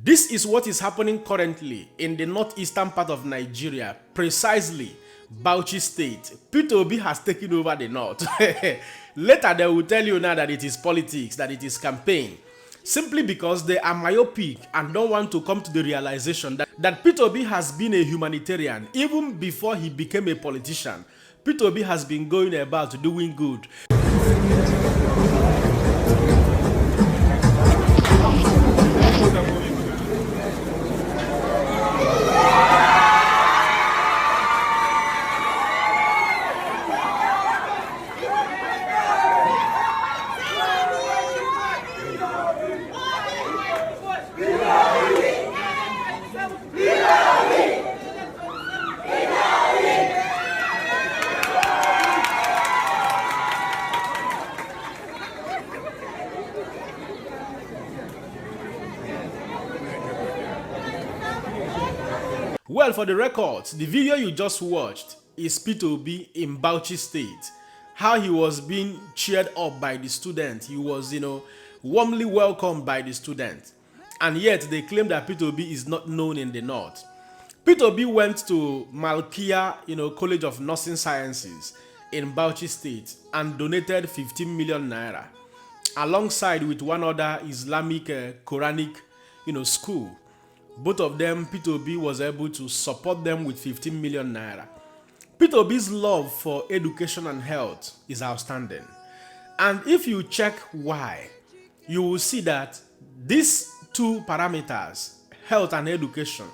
This is what is happening currently in the northeastern part of Nigeria, precisely Bauchi State. Peter Obi has taken over the north. Later they will tell you now that it is politics, that it is campaign. Simply because they are myopic and don't want to come to the realization that Peter Obi has been a humanitarian. Even before he became a politician, Peter Obi has been going about doing good. Well, for the records, the video you just watched is Peter Obi in Bauchi State. How he was being cheered up by the students. He was, warmly welcomed by the students. And yet they claim that Peter Obi is not known in the north. Peter Obi went to Malkia, College of Nursing Sciences in Bauchi State and donated 15 million naira, alongside with one other Islamic Quranic, school. Both of them, Peter Obi was able to support them with 15 million naira. Peter Obi's love for education and health is outstanding. And if you check why, you will see that these two parameters, health and education,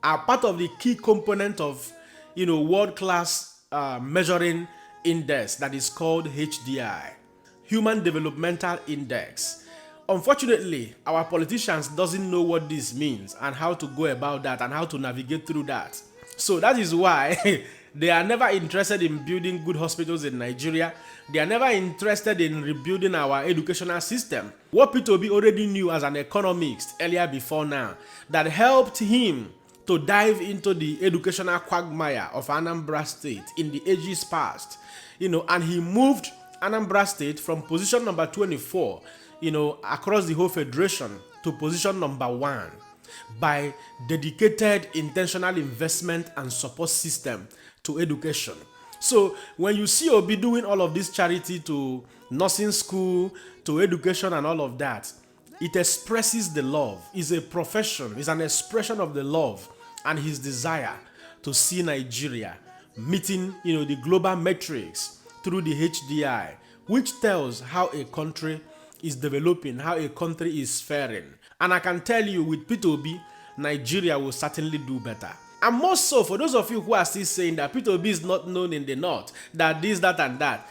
are part of the key component of, world-class measuring index that is called HDI, Human Developmental Index. Unfortunately, our politicians doesn't know what this means and how to go about that and how to navigate through that. So that is why they are never interested in building good hospitals in Nigeria. They are never interested in rebuilding our educational system. What Peter Obi already knew as an economist earlier before now, that helped him to dive into the educational quagmire of Anambra State in the ages past. And he moved Anambra State from position number 24 across the whole federation to position number 1 by dedicated intentional investment and support system to education. So when you see Obi doing all of this charity to nursing school, to education and all of that, it expresses the love. It's a profession, it's an expression of the love and his desire to see Nigeria meeting the global metrics through the HDI, which tells how a country is developing, how a country is faring. And I can tell you, with Peter Obi, Nigeria will certainly do better. And more so, for those of you who are still saying that Peter Obi is not known in the north, that this, that, and that,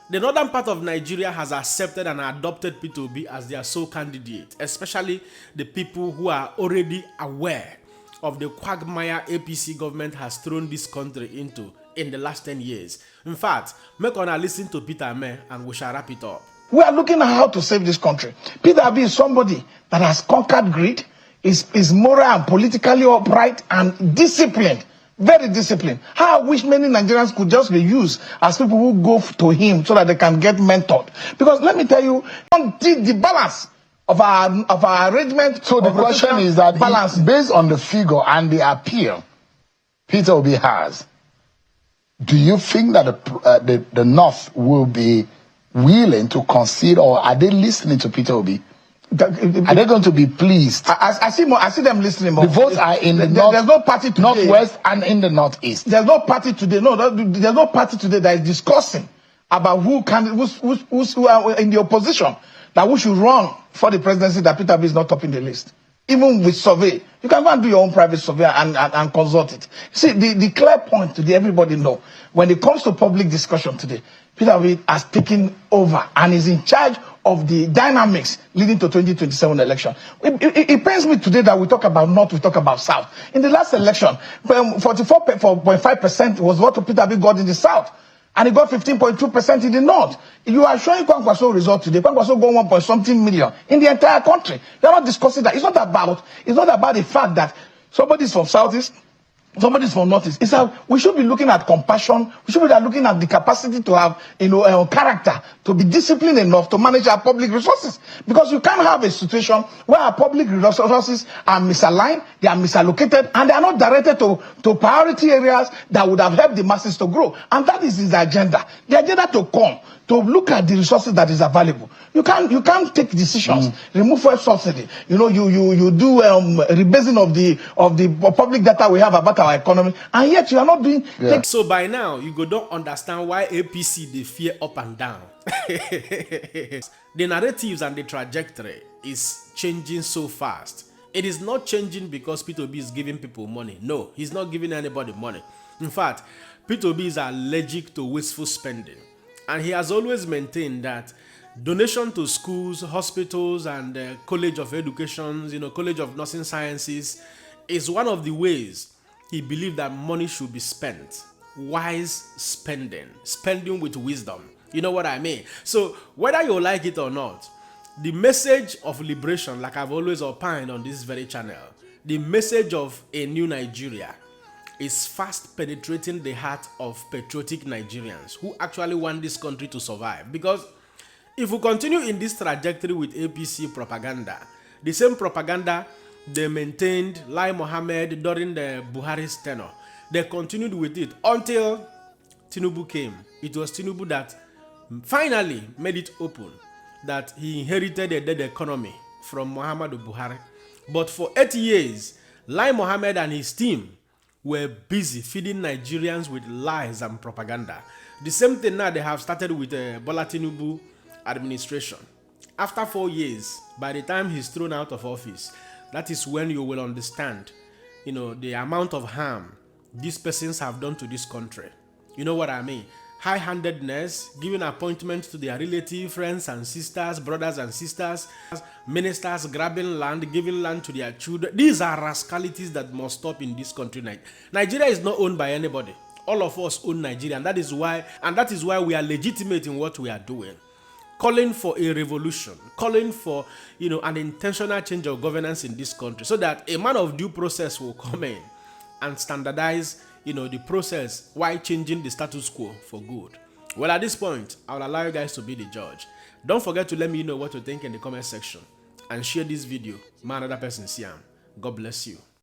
the northern part of Nigeria has accepted and adopted Peter Obi as their sole candidate, especially the people who are already aware of the quagmire APC government has thrown this country into in the last 10 years. In fact, make on listen to Peter May and we shall wrap it up. We are looking at how to save this country. Peter Obi is somebody that has conquered greed, is moral and politically upright and disciplined, very disciplined. How I wish many Nigerians could just be used as people who go to him so that they can get mentored. Because let me tell you, the balance of our arrangement. So the question is that based on the figure and the appeal Peter Obi has, do you think that the North will be willing to concede, or are they listening to Peter Obi? Are they going to be pleased? I see them listening more. The votes are in the north, there's no party today, northwest and in the northeast. There's no party today. No, there's no party today that is discussing about who are in the opposition, that who should run for the presidency, that Peter Obi is not topping the list. Even with survey, you can go and do your own private survey and consult it. See, the clear point today, everybody know, when it comes to public discussion today, Peter Obi has taken over and is in charge of the dynamics leading to 2027 election. It pains me today that we talk about North, we talk about South. In the last election, 44.5% was what Peter Obi got in the South. And he got 15.2% in the North. You are showing Kwankwaso result today. Kwankwaso got 1 point something million in the entire country. You're not discussing that. It's not about the fact that somebody is from Southeast, somebody's from Northeast. It's we should be looking at compassion. We should be looking at the capacity to have, character, to be disciplined enough to manage our public resources. Because you can't have a situation where our public resources are misaligned, they are misallocated, and they are not directed to priority areas that would have helped the masses to grow. And that is his agenda. The agenda to come, to look at the resources that is available. You can't take decisions, remove fuel subsidy. You do rebasing of the public data we have about our economy, and yet you are not doing. Yeah. So by now you don't understand why APC they fear up and down. The narratives and the trajectory is changing so fast. It is not changing because P2B is giving people money. No, he's not giving anybody money. In fact, P2B is allergic to wasteful spending. And he has always maintained that donation to schools, hospitals, and College of Education, College of Nursing Sciences, is one of the ways he believed that money should be spent. Wise spending with wisdom. You know what I mean? So whether you like it or not, the message of liberation, like I've always opined on this very channel, the message of a new Nigeria is fast penetrating the heart of patriotic Nigerians who actually want this country to survive. Because if we continue in this trajectory with APC propaganda, the same propaganda they maintained Lai Mohammed during the Buhari's tenure, they continued with it until Tinubu came. It was Tinubu that finally made it open that he inherited a dead economy from Muhammadu Buhari. But for 8 years, Lai Mohammed and his team were busy feeding Nigerians with lies and propaganda. The same thing now they have started with Bola Tinubu administration. After 4 years, by the time he's thrown out of office, that is when you will understand, the amount of harm these persons have done to this country. You know what I mean? High-handedness, giving appointments to their relatives, friends and sisters, brothers and sisters, ministers grabbing land, giving land to their children. These are rascalities that must stop in this country. Nigeria is not owned by anybody. All of us own Nigeria, and that is why we are legitimate in what we are doing. Calling for a revolution, calling for an intentional change of governance in this country, so that a man of due process will come in and standardize the process while changing the status quo for good. Well, at this point, I'll allow you guys to be the judge. Don't forget to let me know what you think in the comment section and share this video. My another person, Siam. God bless you.